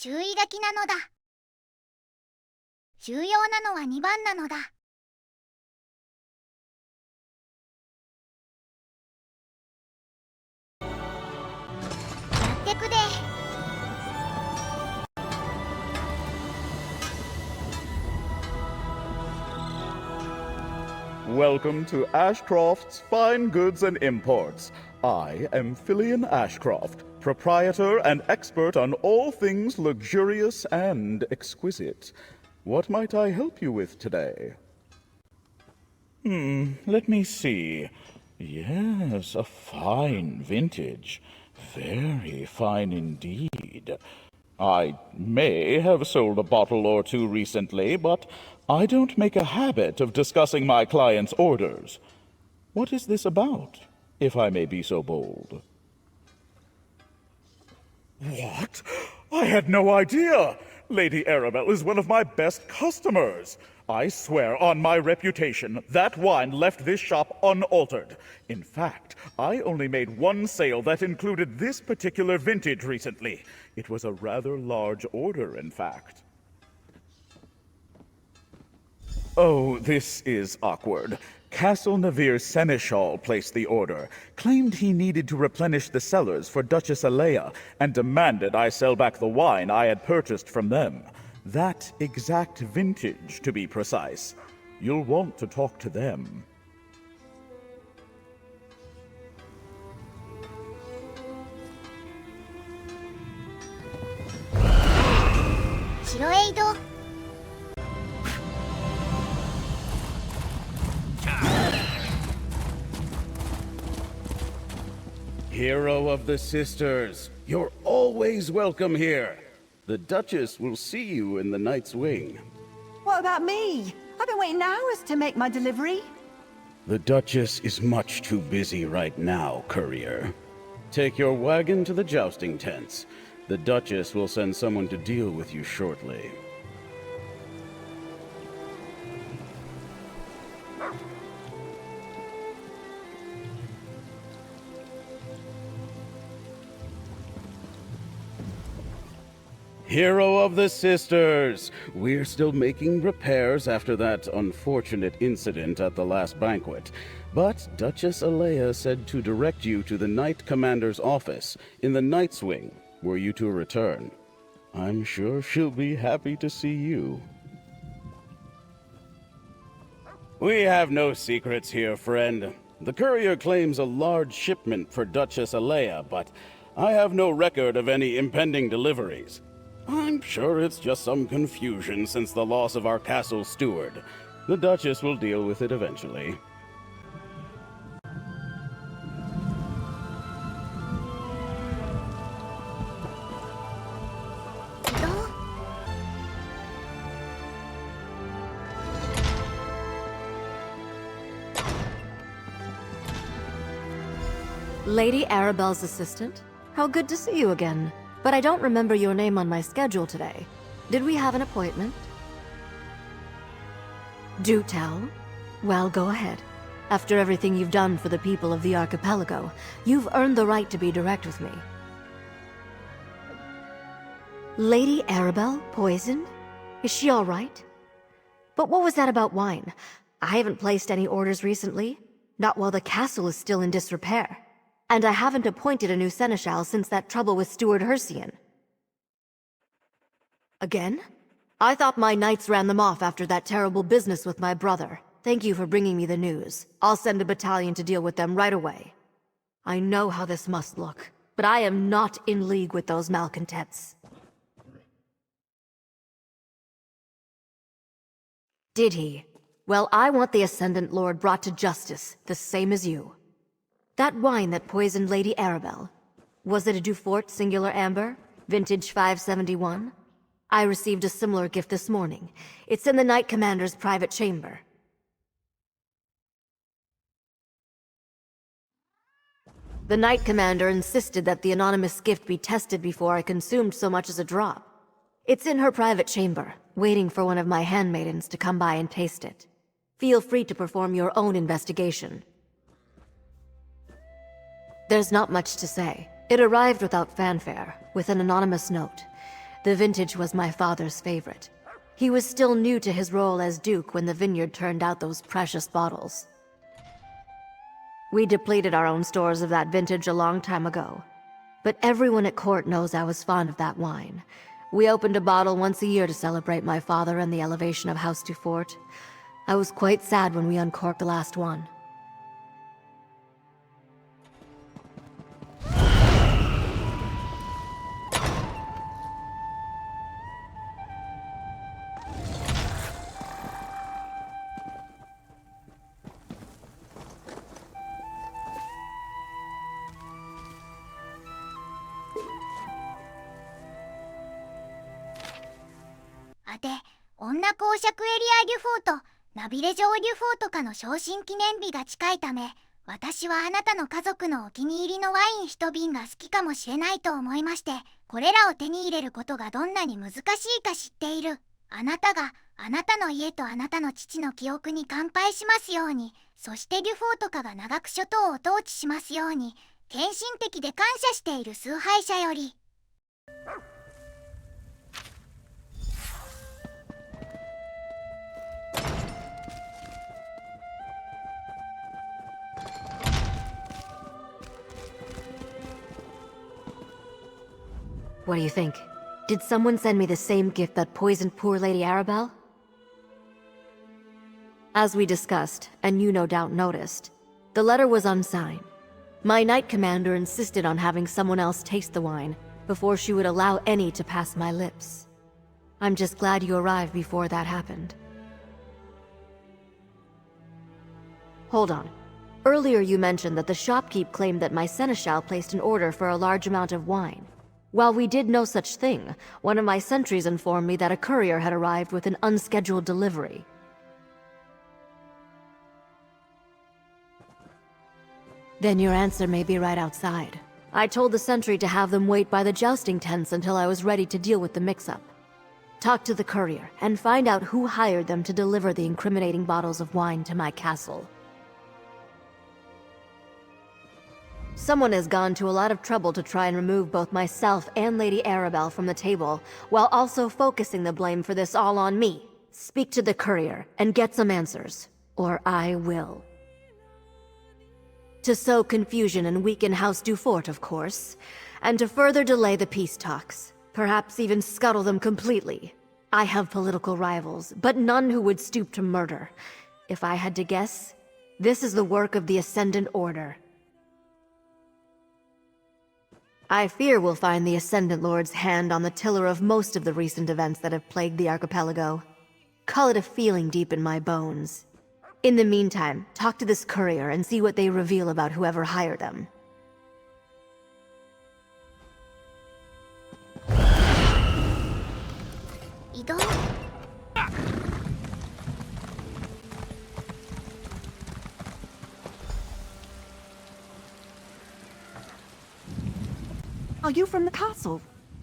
注意書きなのだ。重要なのは2番なのだ。やってくれ。Welcome to Ashcroft's Fine Goods and Imports. I am Fillion Ashcroft, proprietor and expert on all things luxurious and exquisite. What might I help you with today? Let me see. Yes, a fine vintage. Very fine indeed. I may have sold a bottle or two recently, but I don't make a habit of discussing my clients' orders. What is this about, if I may be so bold? What? I had no idea! Lady Arabelle is one of my best customers. I swear on my reputation, that wine left this shop unaltered. In fact, I only made one sale that included this particular vintage recently. It was a rather large order, in fact. Oh, this is awkward. Castle Navir Seneschal placed the order, claimed he needed to replenish the cellars for Duchess Alea, and demanded I sell back the wine I had purchased from them. That exact vintage, to be precise. You'll want to talk to them. Hero of the Sisters, you're always welcome here. The Duchess will see you in the Knight's Wing. What about me? I've been waiting hours to make my delivery. The Duchess is much too busy right now, courier. Take your wagon to the jousting tents. The Duchess will send someone to deal with you shortly. Hero of the Sisters! We're still making repairs after that unfortunate incident at the last banquet. But Duchess Alea said to direct you to the Knight Commander's office in the Knight's Wing, were you to return. I'm sure she'll be happy to see you. We have no secrets here, friend. The courier claims a large shipment for Duchess Alea, but I have no record of any impending deliveries. I'm sure it's just some confusion since the loss of our castle steward. The Duchess will deal with it eventually. Lady Arabelle's assistant? How good to see you again. But I don't remember your name on my schedule today. Did we have an appointment? Do tell. Well, go ahead. After everything you've done for the people of the archipelago, you've earned the right to be direct with me. Lady Arabelle poisoned? Is she all right? But what was that about wine? I haven't placed any orders recently. Not while the castle is still in disrepair. And I haven't appointed a new seneschal since that trouble with Steward Hercian. Again? I thought my knights ran them off after that terrible business with my brother. Thank you for bringing me the news. I'll send a battalion to deal with them right away. I know how this must look, but I am not in league with those malcontents. Did he? Well, I want the Ascendant Lord brought to justice, the same as you. That wine that poisoned Lady Arabelle, was it a Dufort Singular Amber, vintage 571? I received a similar gift this morning. It's in the Knight Commander's private chamber. The Knight Commander insisted that the anonymous gift be tested before I consumed so much as a drop. It's in her private chamber, waiting for one of my handmaidens to come by and taste it. Feel free to perform your own investigation. There's not much to say. It arrived without fanfare, with an anonymous note. The vintage was my father's favorite. He was still new to his role as Duke when the vineyard turned out those precious bottles. We depleted our own stores of that vintage a long time ago. But everyone at court knows I was fond of that wine. We opened a bottle once a year to celebrate my father and the elevation of House du Fort. I was quite sad when we uncorked the last one.で、女公爵エリア・デュフォート、ナビレ・ジョー・デュフォート家の昇進記念日が近いため、私はあなたの家族のお気に入りのワイン一瓶が好きかもしれないと思いまして、これらを手に入れることがどんなに難しいか知っている。あなたが、あなたの家とあなたの父の記憶に乾杯しますように、そしてデュフォート家が長く諸島を統治しますように、献身的で感謝している崇拝者より。What do you think? Did someone send me the same gift that poisoned poor Lady Arabelle? As we discussed, and you no doubt noticed, the letter was unsigned. My knight commander insisted on having someone else taste the wine before she would allow any to pass my lips. I'm just glad you arrived before that happened. Hold on. Earlier you mentioned that the shopkeep claimed that my seneschal placed an order for a large amount of wine. While we did no such thing, one of my sentries informed me that a courier had arrived with an unscheduled delivery. Then your answer may be right outside. I told the sentry to have them wait by the jousting tents until I was ready to deal with the mix-up. Talk to the courier and find out who hired them to deliver the incriminating bottles of wine to my castle. Someone has gone to a lot of trouble to try and remove both myself and Lady Arabelle from the table, while also focusing the blame for this all on me. Speak to the courier and get some answers, or I will. To sow confusion and weaken House du Fort, of course, and to further delay the peace talks, perhaps even scuttle them completely. I have political rivals, but none who would stoop to murder. If I had to guess, this is the work of the Ascendant Order. I fear we'll find the Ascendant Lord's hand on the tiller of most of the recent events that have plagued the archipelago. Call it a feeling deep in my bones. In the meantime, talk to this courier and see what they reveal about whoever hired them. Are you from the castle?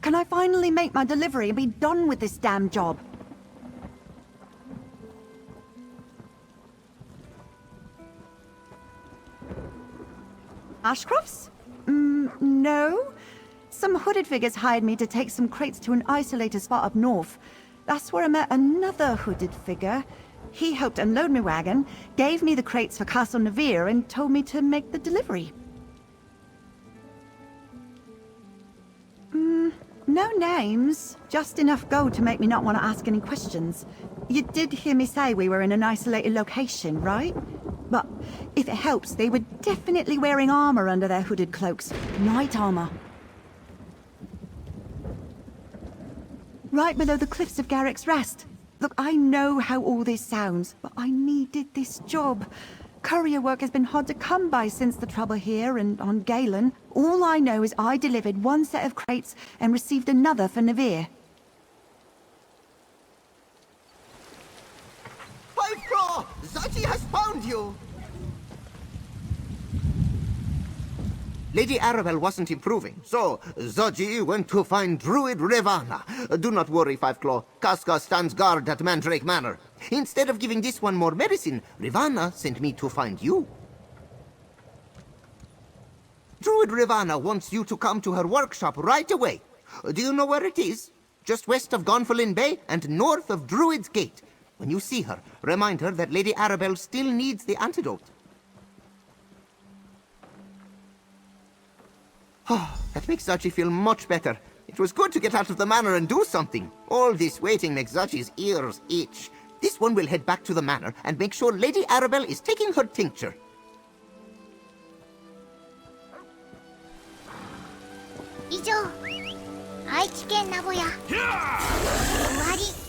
Can I finally make my delivery and be done with this damn job? Ashcrofts? No. Some hooded figures hired me to take some crates to an isolated spot up north. That's where I met another hooded figure. He helped unload my wagon, gave me the crates for Castle Navir, and told me to make the delivery. No names. Just enough gold to make me not want to ask any questions. You did hear me say we were in an isolated location, right? But if it helps, they were definitely wearing armor under their hooded cloaks. Knight armor. Right below the cliffs of Garrick's Rest. Look, I know how all this sounds, but I needed this job. Courier work has been hard to come by since the trouble here and on Galen. All I know is I delivered one set of crates and received another for Navir. Pro! Zaji has found you! Lady Arabelle wasn't improving, so Zaji went to find Druid Revana. Do not worry, Five Claw. Casca stands guard at Mandrake Manor. Instead of giving this one more medicine, Revana sent me to find you. Druid Revana wants you to come to her workshop right away. Do you know where it is? just west of Gonfalon Bay and north of Druid's Gate. When you see her, remind her that Lady Arabelle still needs the antidote. Oh, that makes Zachi feel much better. It was good to get out of the manor and do something. All this waiting makes Zachi's ears itch. This one will head back to the manor and make sure Lady Arabelle is taking her tincture. 以上、愛知県名古屋終わり。